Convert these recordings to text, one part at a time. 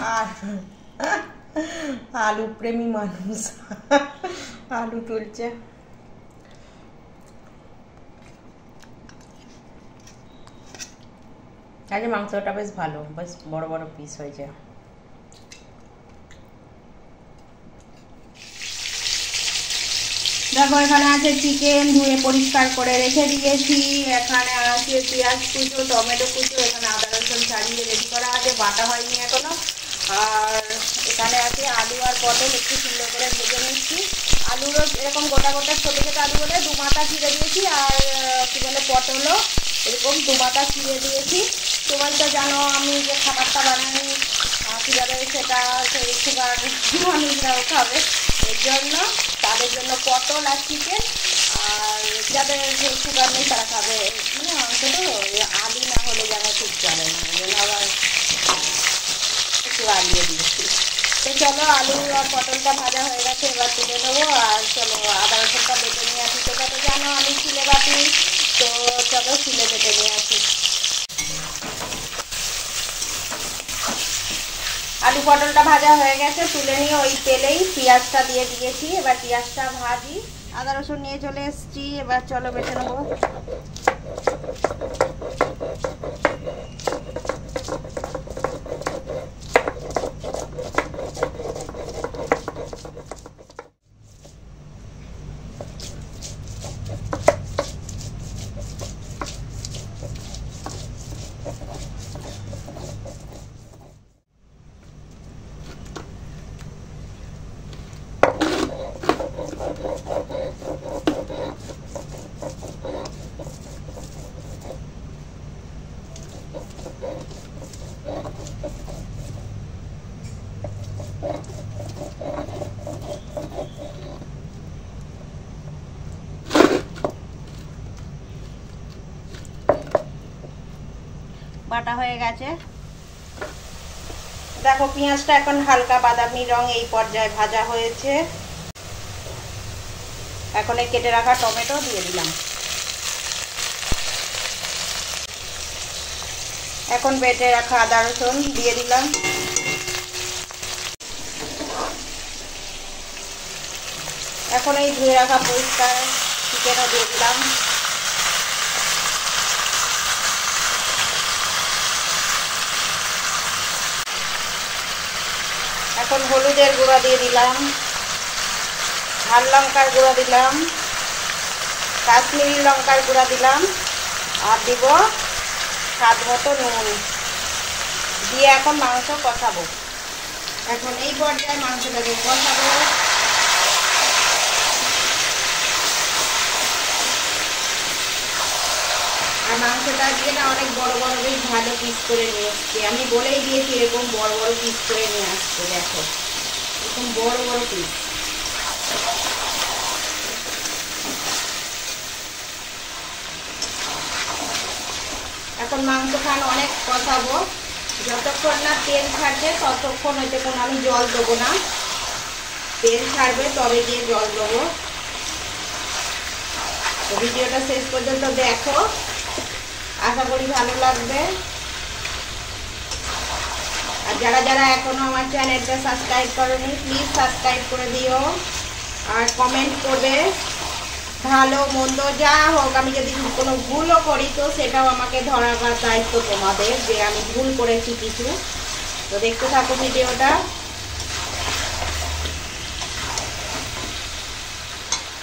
আর আলু প্রেমী মানুষ আলু তুলছে। আজ মাংসটা বেশ ভালো, বেশ বড় বড় পিস হয়েছে। দেখো এখানে আছে চিকেন, ধুয়ে পরিষ্কার করে রেখে দিয়েছি। এখানে আছে পেঁয়াজ কুচো, টমেটো কুচো, এখানে আদা রসুন ছাড়িয়ে রেডি করা আছে, বাটা হয়নি এখনো। আর এখানে আছে আলু আর পটল, একটু সুন্দর করে ভেজে নিচ্ছি। আলুরও এরকম গোটা গোটা ছোটো ছোটো আলু বলে 2 মাথা চিড়ে দিয়েছি, আর কী বলে পটলও এরকম 2 মাথা চিড়ে দিয়েছি। সবাই তো জানো আমি যে খাবারটা বানাই কীভাবে, সেটা সেই সুগার মানুষরাও খাবে, এর জন্য তাদের জন্য পটল আর চিকেন, আর যাদের সুগার নেই তারা খাবে মানে মাংস, তো আলু না হলে যেন ঠিক চলে না, ওই জন্য আবার একটু আলিয়ে দিয়েছি। তো চলো আলু আর পটলটা ভাজা হয়ে গেছে, এবার তুলে নেবো। আর চলো আদা রসুনটা বেটে নিয়ে আসি, সেটা তো জানো আমি শিলে বাটি, তো চলো শিলে বেটে নিয়ে আসি। আলু পটলটা ভাজা হয়ে গেছে, তুলে নিয়ে ওই তেলেই পেঁয়াজটা দিয়ে দিয়েছি। এবার পেঁয়াজটা ভাজি, আদা রসুন নিয়ে চলে এসেছি, এবার চলো বেটে নেবো। বাটা হয়ে গেছে, দেখো পেঁয়াজটা এখন হালকা বাদামি রং, এই পর্যায়ে ভাজা হয়েছে। এখন এই কেটে রাখা টমেটো দিয়ে দিলাম। এখন বেটে রাখা আদা রসুন দিয়ে দিলাম। এখন এই ধুয়ে রাখা পরিষ্কার চিকেনও দিয়ে দিলাম। এখন হলুদের গুঁড়া দিয়ে দিলাম, ঝাল লঙ্কার গুঁড়া দিলাম, কাশ্মীরি লঙ্কার গুঁড়া দিলাম, আর দিব স্বাদ মতো নুন দিয়ে এখন মাংস কষাবো। এখন এই পর্যায়ে মাংসটাকে কষাবো। আর মাংসটা দিয়ে না অনেক বড় বড় বেশ ভালো পিস করে নিয়ে এসছি, আমি বলেই দিয়েছি এরকম বড় বড় পিস করে নিয়ে আসতে। দেখো এরকম বড় বড় পিস। এখন মাংস খান অনেক কষাবো, যতক্ষণ না তেল ছাড়বে ততক্ষণ হইতে কোনো আমি জল দেবো না, তেল ছাড়বে তবে গিয়ে জল দেবো। তো ভিডিওটা শেষ পর্যন্ত দেখো, আশা করি ভালো লাগবে। আর যারা যারা এখনো আমার চ্যানেলটা সাবস্ক্রাইব করোনি প্লিজ সাবস্ক্রাইব করে দিও, আর কমেন্ট করবে ভালো মন্দ যা হোক। আমি যদি কোনো ভুলও করি তো সেটাও আমাকে ধরার দায়িত্ব তোমাদের, যে আমি ভুল করেছি কিছু। তো দেখতে থাকো ভিডিওটা।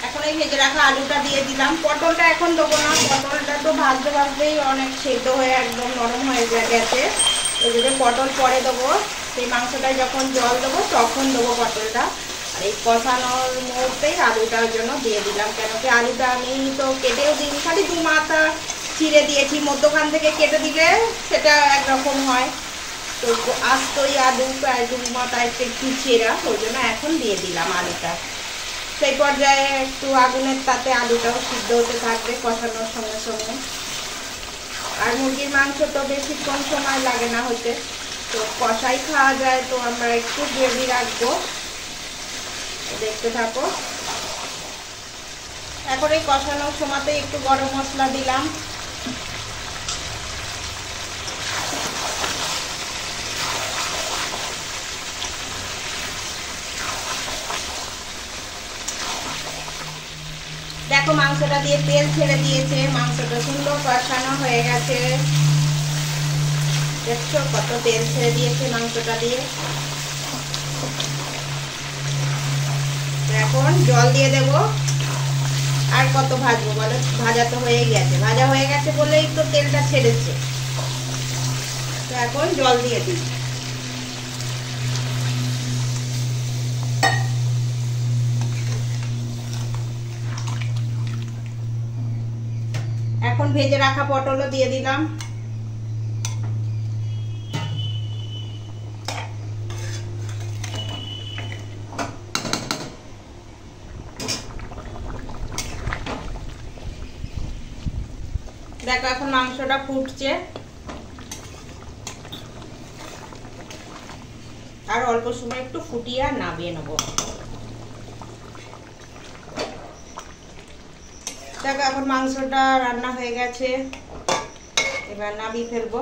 এখন এই ভেজে রাখা আলুটা দিয়ে দিলাম। পটলটা এখন দেবো না, পটলটা তো ভাজতে ভাজতেই অনেক সেদ্ধ হয়ে একদম নরম হয়ে গেছে, ওই জন্য পটল পরে দেবো। সেই মাংসটায় যখন জল দেবো তখন দেবো পটলটা। আর এই কষানোর মুহূর্তেই আলুটার জন্য দিয়ে দিলাম, কেন কি আলুটা আমি তো কেটেও দিই, খালি 2 মাথা চিড়ে দিয়েছি, মধ্যখান থেকে কেটে দিলে সেটা একরকম হয়। তো আস্তই আলু প্রায় 2 মাথা একটু চেরা, ওই জন্য এখন দিয়ে দিলাম আলুটা। সেই পর্যায়ে একটু আগুনের তাতে আলুটাও সিদ্ধ হতে থাকবে কষানোর সঙ্গে সঙ্গে। আর মুরগির মাংস তো বেশিক্ষণ সময় লাগে না হতে, তো কষাই খাওয়া যায়, তো আমরা একটু গ্রেভি রাখবো। দেখতে থাকো। এখন এই কষানোর সময়তে একটু গরম মশলা দিলাম, মাংসটা দিয়ে তেল ছেড়ে দিয়েছে, মাংসটা সুন্দর কষানো হয়ে গেছে। দেখছো কত তেল ছেড়ে দিয়েছে মাংসটা দিয়ে। এখন জল দিয়ে দেব। আর কত ভাজবো বলো, ভাজা তো হয়ে গেছে, ভাজা হয়ে গেছে বলেই তো তেলটা ছেড়েছে। তো এখন জল দিয়ে দিই। এখন ভেজে রাখা পটলও দিয়ে দিলাম। দেখো এখন মাংসটা ফুটছে, আর অল্প সময় একটু ফুটিয়ে আর নামিয়ে নেবো। দেখো এখন মাংসটা রান্না হয়ে গেছে, এবার নামিয়ে ফেলবো।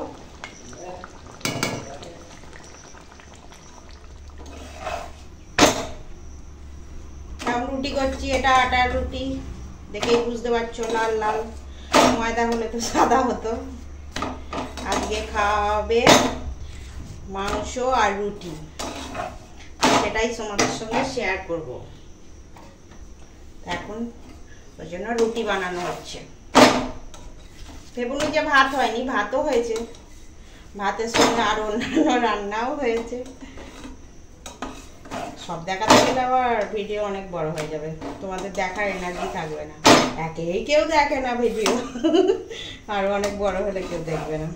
রুটি করছি, এটা আটার রুটি, দেখেই বুঝতে পারছো লাল লাল। ময়দা হলে তো সাদা হতো। আজকে খাওয়াবে মাংস আর রুটি, সেটাই তোমাদের সঙ্গে শেয়ার করব। এখন ওই জন্য রুটি বানানো হচ্ছে। ভেবুনি যে ভাত হয়নি, ভাতও হয়েছে, ভাতের সঙ্গে আর অন্যান্য রান্নাও হয়েছে। সব দেখাতে গেলে আবার ভিডিও অনেক বড় হয়ে যাবে, তোমাদের দেখার এনার্জি থাকবে না। একেই কেউ দেখে না ভিডিও, আর অনেক বড় হলে কেউ দেখবে না।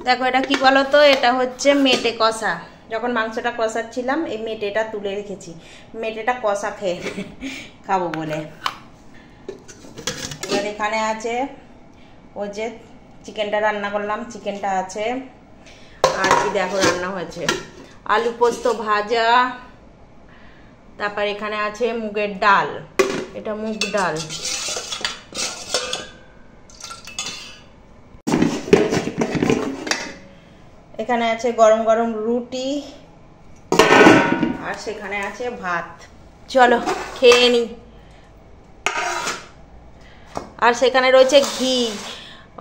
দেখো এটা কি বলো তো, এটা হচ্ছে মেটে কষা। যখন মাংসটা কষাচ্ছিলাম এই মেটেটা তুলে রেখেছি, মেটেটা কষা খেয়ে খাবো বলে। এবার এখানে আছে ওই যে চিকেনটা রান্না করলাম, চিকেনটা আছে। আর কি দেখো রান্না হয়েছে, আলু পোস্ত ভাজা, তারপর এখানে আছে মুগের ডাল, এটা মুগ ডাল। এখানে আছে গরম গরম রুটি, আর সেখানে আছে ভাত। চলো খেয়ে নি। আর সেখানে রয়েছে ঘি,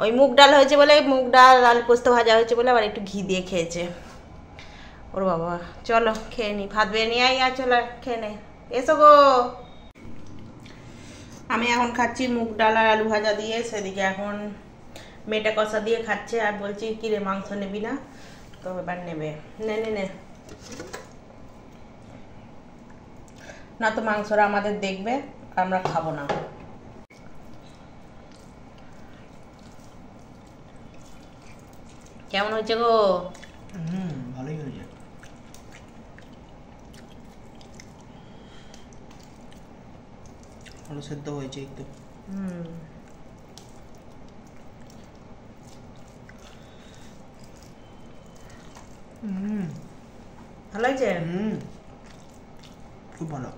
ওই মুগ ডাল হয়েছে বলে, মুগ ডাল আলু পোস্ত ভাজা হয়েছে বলে আবার একটু ঘি দিয়ে খেয়েছে ওর বাবা। চলো খেয়ে নি, ভাত বেড়ে নিয়ে আই, আর চলো খেয়ে নে, এসো গো। আমি এখন খাচ্ছি মুগ ডাল আর আলু ভাজা দিয়ে, সেদিকে এখন মেটে কষা দিয়ে খাচ্ছে। আর বলছি কি রে মাংস নেবি না? তো এবার নেবে, নে নে নে, না তো মাংসরা আমাদের দেখবে, আমরা খাবো না। কেমন হয়েছে গো? ভালোই হয়েছে। ভালো সেদ্ধ হয়েছে একটু। ভালো হয়েছে? খুব ভালো।